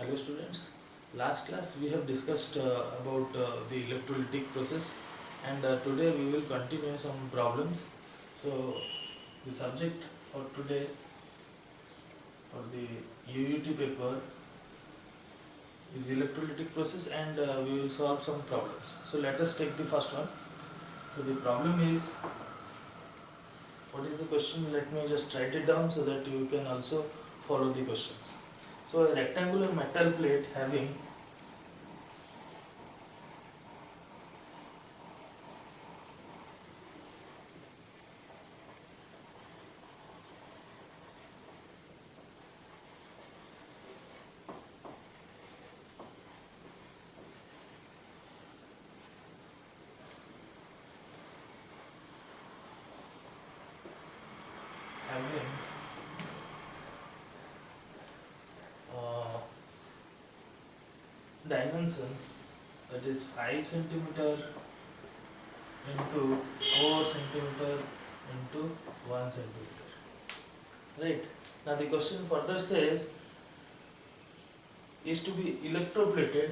Hello students, last class we have discussed about the electrolytic process, and today we will continue some problems. So the subject for today for the UUT paper is electrolytic process, and we will solve some problems. So let us take the first one. So the problem is, what is the question? Let me just write it down so that you can also follow the questions. So a rectangular metal plate having uh, dimension, that is 5 centimeter into 4 centimeter into 1 centimeter. Right. Now the question further says is to be electroplated.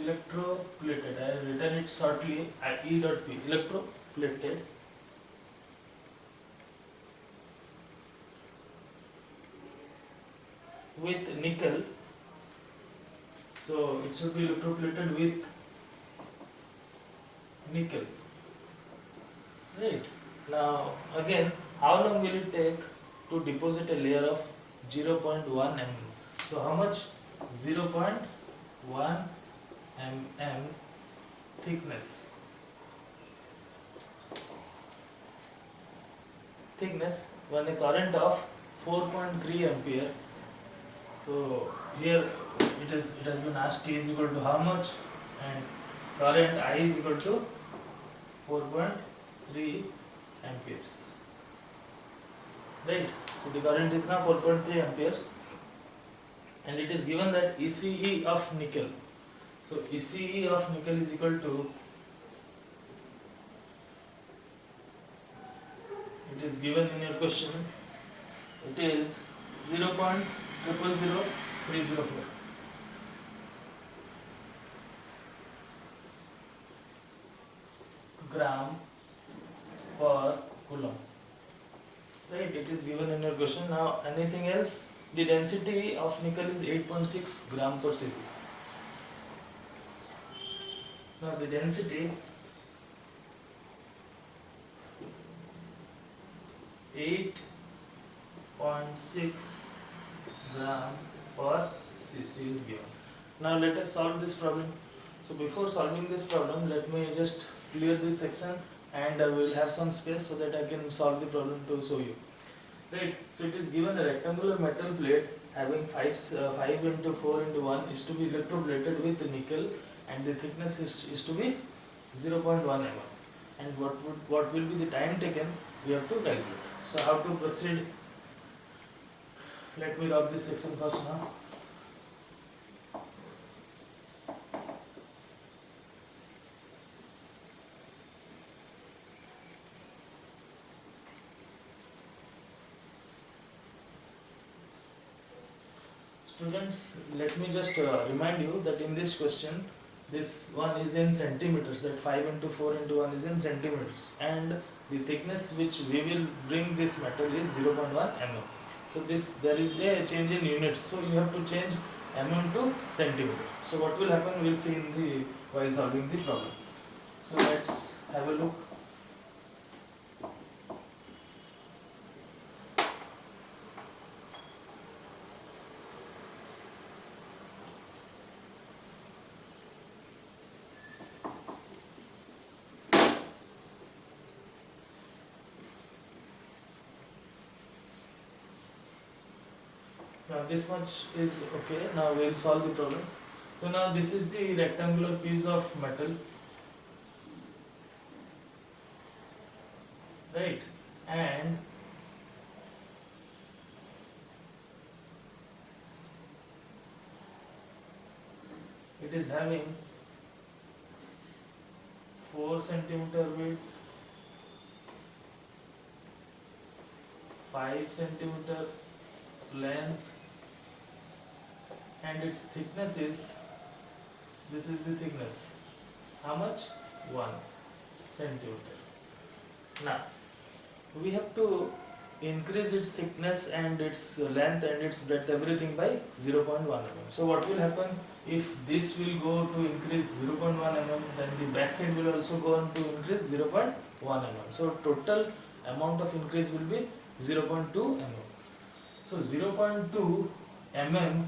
Electroplated. I have written it shortly at E dot P. Electroplated with nickel. So it should be electroplated with nickel. Right. Now again, how long will it take to deposit a layer of 0.1 mm? So how much? 0.1 mm thickness. When a current of 4.3 ampere. So here it has been asked T is equal to how much, and current I is equal to 4.3 amperes. Right. So the current is now 4.3 amperes, and it is given that ECE of nickel. So ECE of nickel is equal to, it is given in your question, it is 0.000304 gram per coulomb. Right, it is given in your question. Now anything else? The density of nickel is 8.6 gram per cc. Now the density 8.6 gram per cc is given. Now let us solve this problem. So before solving this problem, let me just clear this section, and we will have some space so that I can solve the problem to show you. Right. So it is given a rectangular metal plate having 5 into 4 into 1 is to be electroplated with nickel, and the thickness is to be 0.1 mm. And what will be the time taken? We have to calculate. So how to proceed? Let me rub this section first now. Students, let me just remind you that in this question, this one is in centimeters, that 5 into 4 into 1 is in centimeters, and the thickness which we will bring this metal is 0.1 mm. So there is a change in units, so you have to change mm to centimeter. So what will happen, we will see in the while solving the problem. So let's have a look. Now this much is okay. Now we will solve the problem. So now this is the rectangular piece of metal, right? And it is having 4 centimeter width, 5 centimeter length and its thickness is, this is the thickness, how much, 1 centimeter. Now we have to increase its thickness and its length and its breadth, everything by 0.1 mm. So what will happen, if this will go to increase 0.1 mm, then the back side will also go on to increase 0.1 mm. So total amount of increase will be 0.2 mm. So 0.2 mm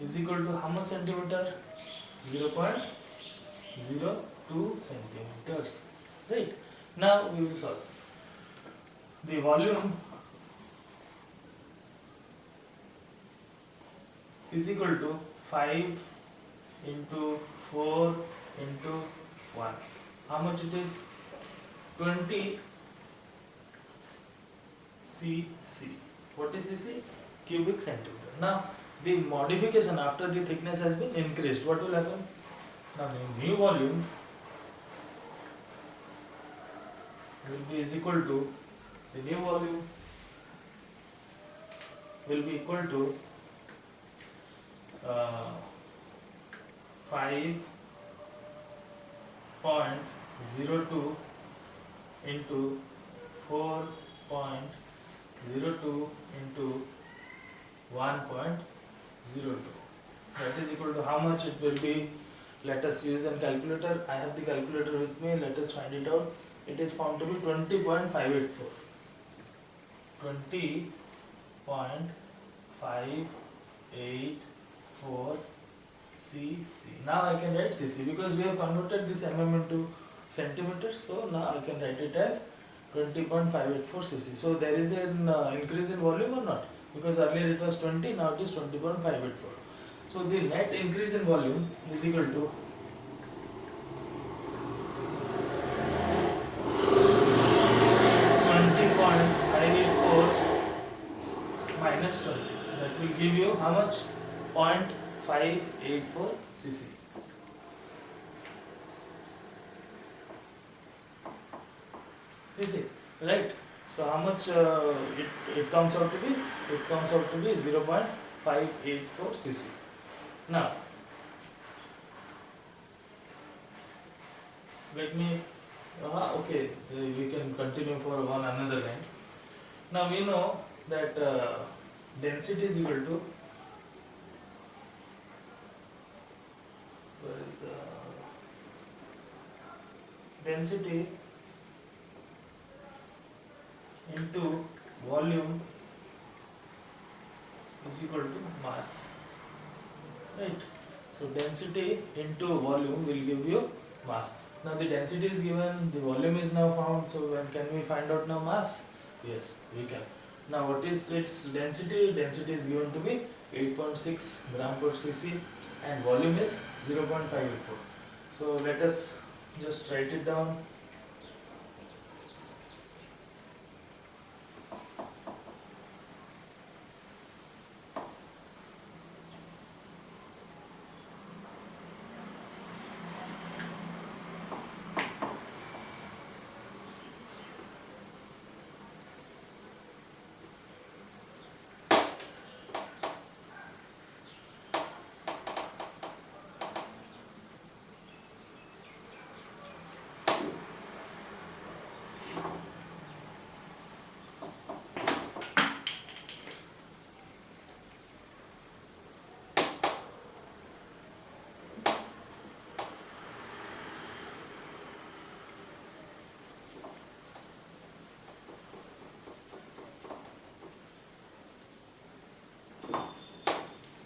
is equal to how much centimeter? 0.02 centimeters. Right? Now we will solve. The volume is equal to 5 into 4 into 1. How much it is? 20 cc. What is cc? Cubic centimeter. Now the modification after the thickness has been increased, what will happen? Now the new volume will be is equal to, the new volume will be equal to 5.02 into 4.02 into 1.02. That is equal to how much it will be? Let us use a calculator. I have the calculator with me. Let us find it out. It is found to be 20.584. 20.584 cc. Now I can write cc because we have converted this mm into centimeters. So now I can write it as 20.584 cc. So there is an increase in volume or not? Because earlier it was 20, now it is 20.584. So the net increase in volume is equal to 20.584 minus 20. That will give you how much? 0.584 cc. cc, right? So how much it comes out to be? It comes out to be 0.584 cc. Now let me okay, we can continue for one another line. Now we know that density is equal to, where is the density into volume is equal to mass, right? So density into volume will give you mass. Now the density is given, the volume is now found, so when can we find out now mass? Yes, we can. Now what is its density? Density is given to be 8.6 gram per cc and volume is 0.584. So let us just write it down.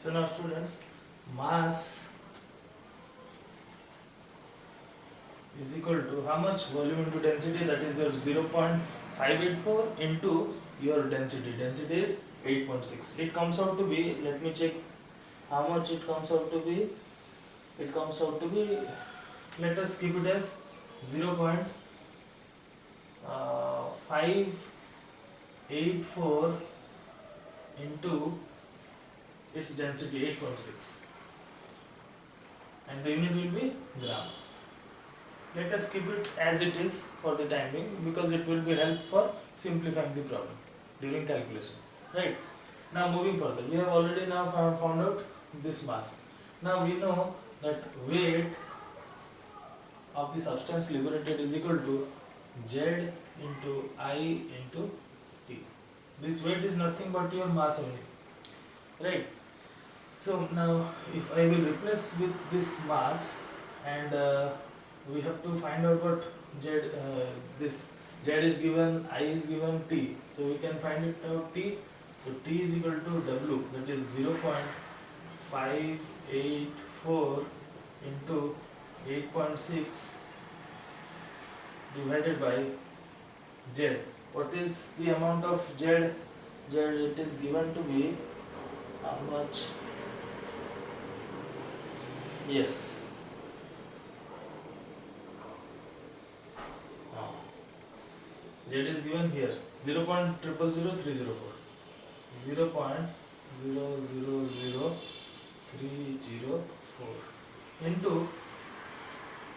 So now students, mass is equal to how much? Volume into density, that is your 0.584 into your density. Density is 8.6. It comes out to be, let me check how much it comes out to be. It comes out to be, let us keep it as 0.584 into its density 8.6 and the unit will be gram. Let us keep it as it is for the time being because it will be help for simplifying the problem during calculation, right? Now moving further, we have already now found out this mass. Now we know that weight of the substance liberated is equal to Z into I into T. This weight is nothing but your mass only, right? So now if I will replace with this mass, and we have to find out what Z, this Z is given, I is given, T. So we can find it out T. So T is equal to W, that is 0.584 into 8.6 divided by Z. What is the amount of Z? Z, it is given to be how much? Yes. Z is given here 0.000304. 0.000304 into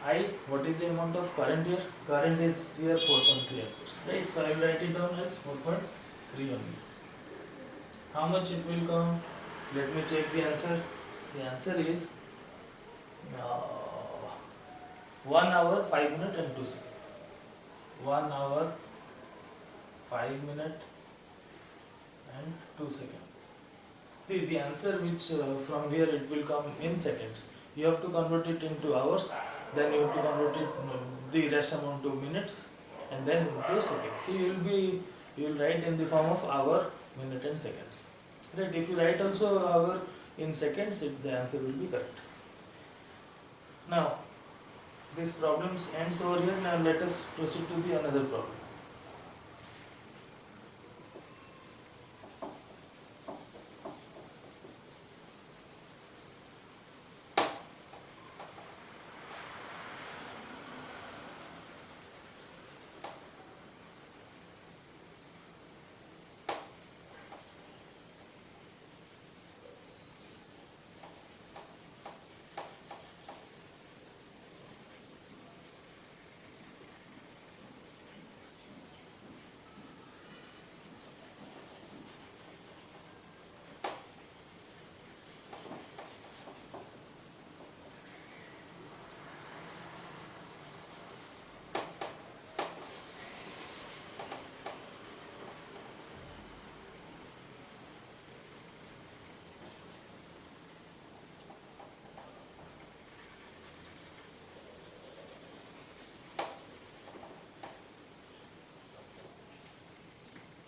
I. What is the amount of current here? Current is here 4.3 amperes, right? So I will write it down as 4.3 only. How much it will come? Let me check the answer. The answer is 1 hour 5 minutes and 2 seconds. 1 hour 5 minutes and 2 seconds. See the answer which from here it will come in seconds. You have to convert it into hours, then you have to convert it the rest amount to minutes, and then into seconds. So you will write in the form of hour, minute and seconds. Right? If you write also hour in seconds, the answer will be correct. Now this problem ends over here. Now let us proceed to the another problem.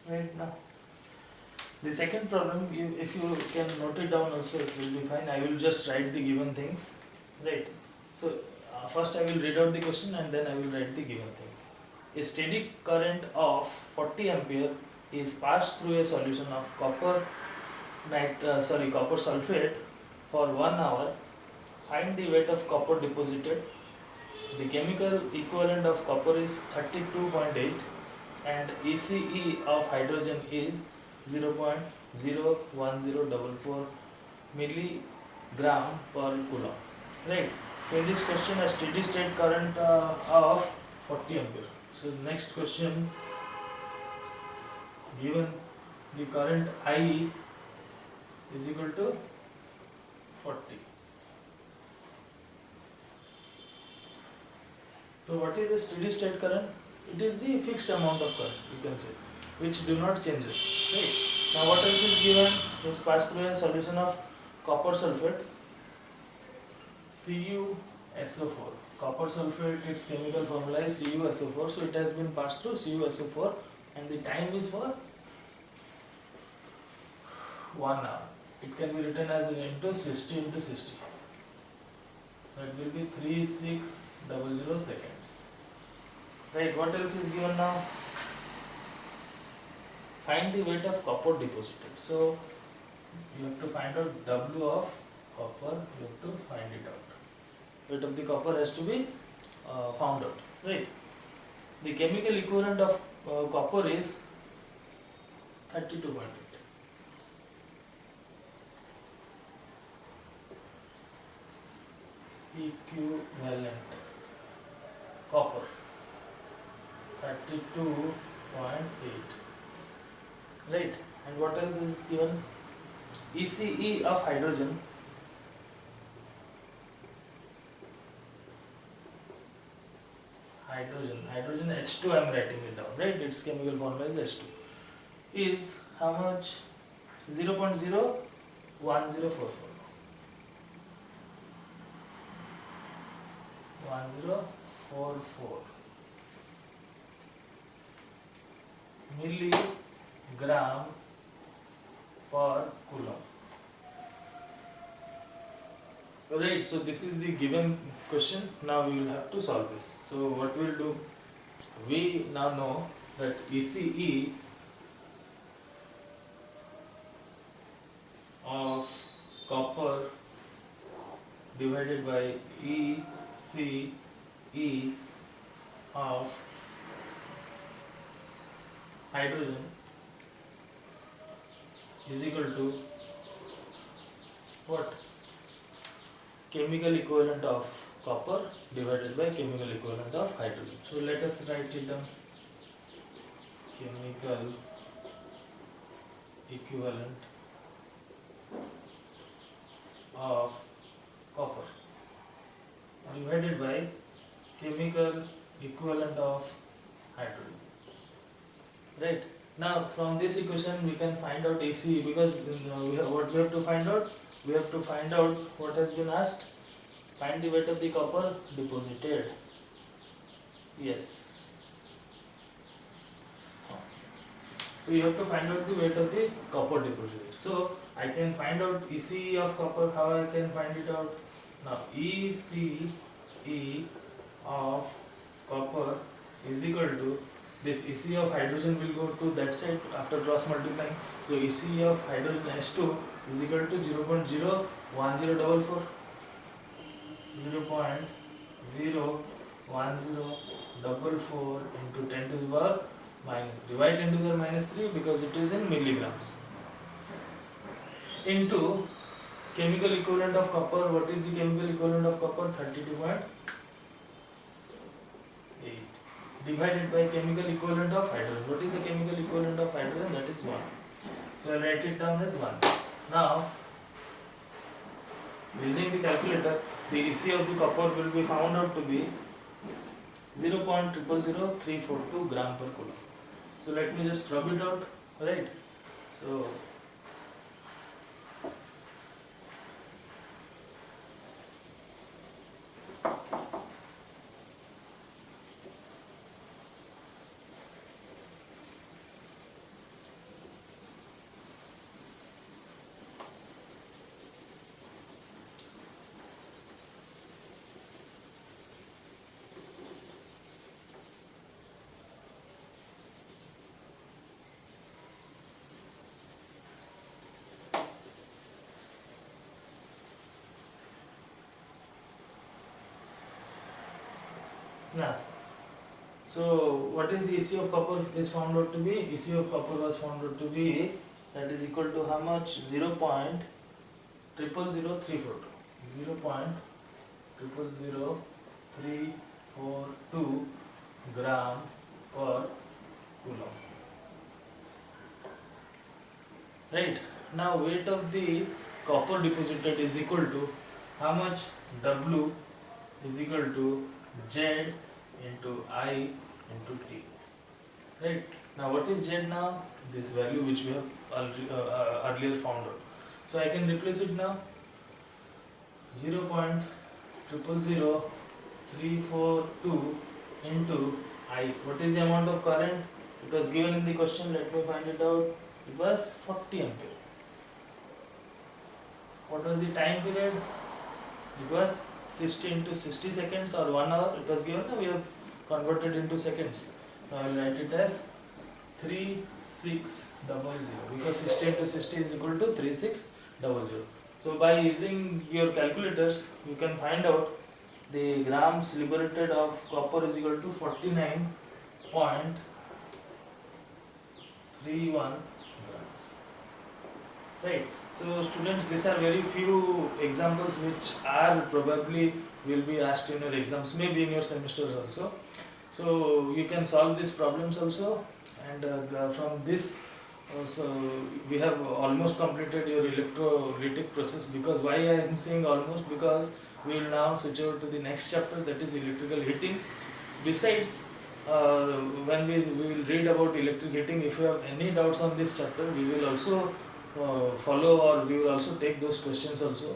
Right now, the second problem, if you can note it down also, it will be fine. I will just write the given things, right? So first I will read out the question and then I will write the given things. A steady current of 40 ampere is passed through a solution of copper sulfate for 1 hour. Find the weight of copper deposited. The chemical equivalent of copper is 32.8 and ECE of hydrogen is 0.01044 milligram per coulomb. Right. So in this question, a steady state current of 40 ampere. So next question, given the current I is equal to 40. So what is the steady state current? It is the fixed amount of current, you can say, which do not changes. Right. Now what else is given? Is passed through a solution of copper sulfate, CuSO4. Copper sulfate, its chemical formula is CuSO4. So it has been passed through CuSO4, and the time is for 1 hour. It can be written as into 60 into 60. That will be 3600 seconds. Right, what else is given now? Find the weight of copper deposited. So you have to find out W of copper, you have to find it out. Weight of the copper has to be found out. Right. The chemical equivalent of copper is 32.8. Equivalent copper 32.8. right? And what else is given? ECE of hydrogen, hydrogen H2, I am writing it down, right? Its chemical formula is H2, is how much? 0.01044, 1044 milligram per coulomb. Right, so this is the given question. Now we will have to solve this. So what we'll do, we now know that ECE of copper divided by ECE of hydrogen is equal to what? Chemical equivalent of copper divided by chemical equivalent of hydrogen. So let us write it down. Chemical equivalent of copper divided by chemical equivalent of hydrogen. Right. Now from this equation we can find out AC, because what we have to find out? We have to find out what has been asked. Find the weight of the copper deposited. Yes. So you have to find out the weight of the copper deposited. So I can find out ECE of copper. How I can find it out? Now ECE of copper is equal to this ECE of hydrogen will go to that side after cross multiplying. So ECE of hydrogen H2 is equal to 0.01044. 0.01044 into 10 to the power minus 3. Why 10 to the power minus 3? Because it is in milligrams. Into chemical equivalent of copper. What is the chemical equivalent of copper? 32.8. Divided by chemical equivalent of hydrogen. What is the chemical equivalent of hydrogen? That is 1. So I write it down as 1. Now, using the calculator, the EC of the copper will be found out to be 0.000342 gram per coulomb. So let me just rub it out, right? So now, so what is the EC of copper is found out to be? EC of copper was found out to be, that is equal to how much? 0.000342. 0.000342 gram per coulomb. Right. Now weight of the copper deposited is equal to how much? W is equal to Z into I into T. Right. Now what is Z now? This value which we have earlier found out. So I can replace it now. 0.000342 into I. What is the amount of current? It was given in the question. Let me find it out. It was 40 ampere. What was the time period? It was 60 into 60 seconds or 1 hour. It was given. We have converted into seconds. Now I will write it as 3600, because 60 into 60 is equal to 3600. So by using your calculators, you can find out the grams liberated of copper is equal to 49.31 grams. Right. So students, these are very few examples which are probably will be asked in your exams, maybe in your semesters also. So you can solve these problems also, and from this So we have almost completed your electrolytic process. Because why I am saying almost, because we will now switch over to the next chapter, that is electrical heating. Besides, when we will read about electric heating, if you have any doubts on this chapter, we will also follow, or we will also take those questions also.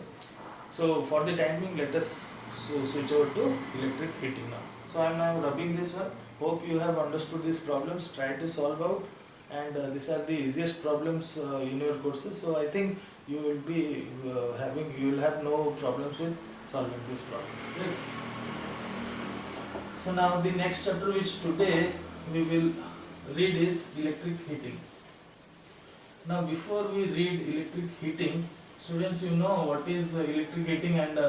So for the time being, let us switch over to electric heating now. So I am now rubbing this one. Hope you have understood these problems, try to solve out, and these are the easiest problems in your courses. So I think you will be you will have no problems with solving these problems. Right? So now the next chapter which today we will read is electric heating. Now before we read electric heating, students, you know what is electric heating, and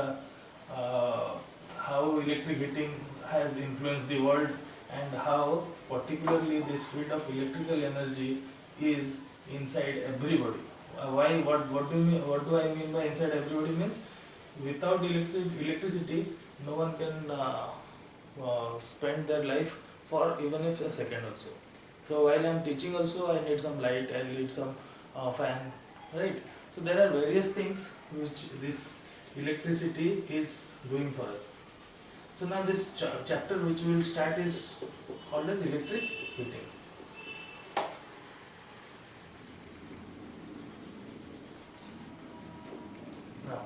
how electric heating has influenced the world, and how particularly this field of electrical energy is inside everybody. Why? What do I mean by inside everybody? Means without electricity, no one can spend their life for even if a second also. So while I am teaching also, I need some light, I need some fan, right? So there are various things which this electricity is doing for us. So now this chapter which we will start is called as electric heating. Now,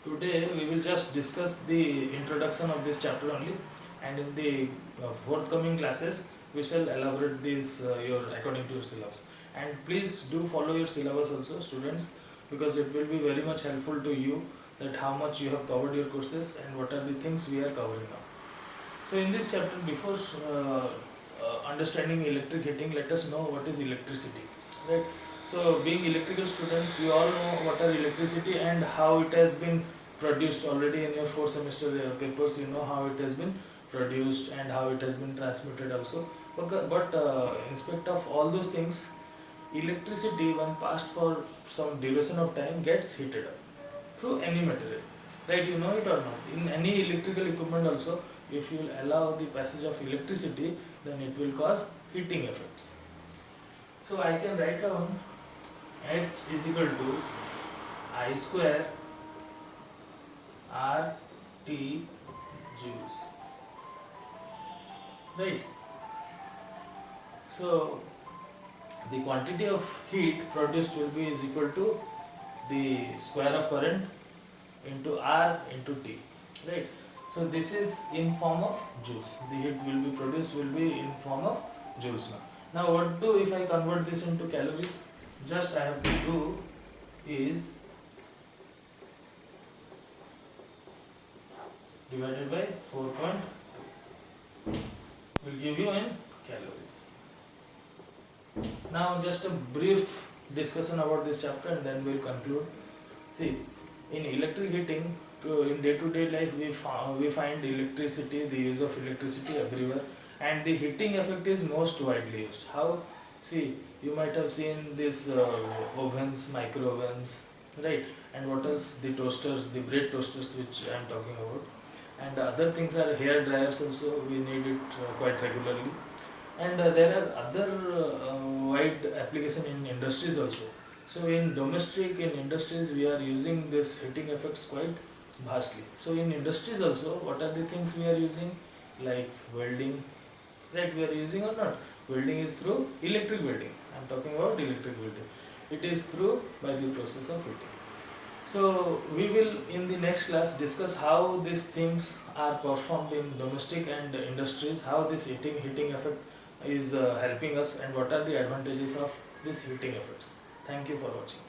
today we will just discuss the introduction of this chapter only, and in the forthcoming classes we shall elaborate this your according to your syllabus. And please do follow your syllabus also, students, because it will be very much helpful to you that how much you have covered your courses and what are the things we are covering now. So in this chapter, before understanding electric heating, let us know what is electricity, right? So being electrical students, you all know what are electricity and how it has been produced already in your 4th semester papers. You know how it has been produced and how it has been transmitted also. But in spite of all those things, electricity when passed for some duration of time gets heated up through any material, right? You know it or not? In any electrical equipment also, if you will allow the passage of electricity, then it will cause heating effects. So I can write down H is equal to I square R T joules, right? So the quantity of heat produced will be is equal to the square of current into R into T, right? So this is in form of joules. The heat will be produced will be in form of joules now. Now what do if I convert this into calories? Just I have to do is divided by 4 will give you in calories. Now just a brief discussion about this chapter and then we will conclude. See, in electric heating, in day-to-day life we find electricity, the use of electricity everywhere, and the heating effect is most widely used. How? See, you might have seen these ovens, micro ovens, right? And what else? The toasters, the bread toasters which I am talking about. And other things are hair dryers also, we need it quite regularly. And there are other wide application in industries also. So in domestic, in industries, we are using this heating effects quite vastly. So in industries also, what are the things we are using? Like welding, right? We are using or not? Welding is through electric welding. I am talking about electric welding. It is through by the process of heating. So we will in the next class discuss how these things are performed in domestic and industries, how this heating effect is helping us, and what are the advantages of these heating effects. Thank you for watching.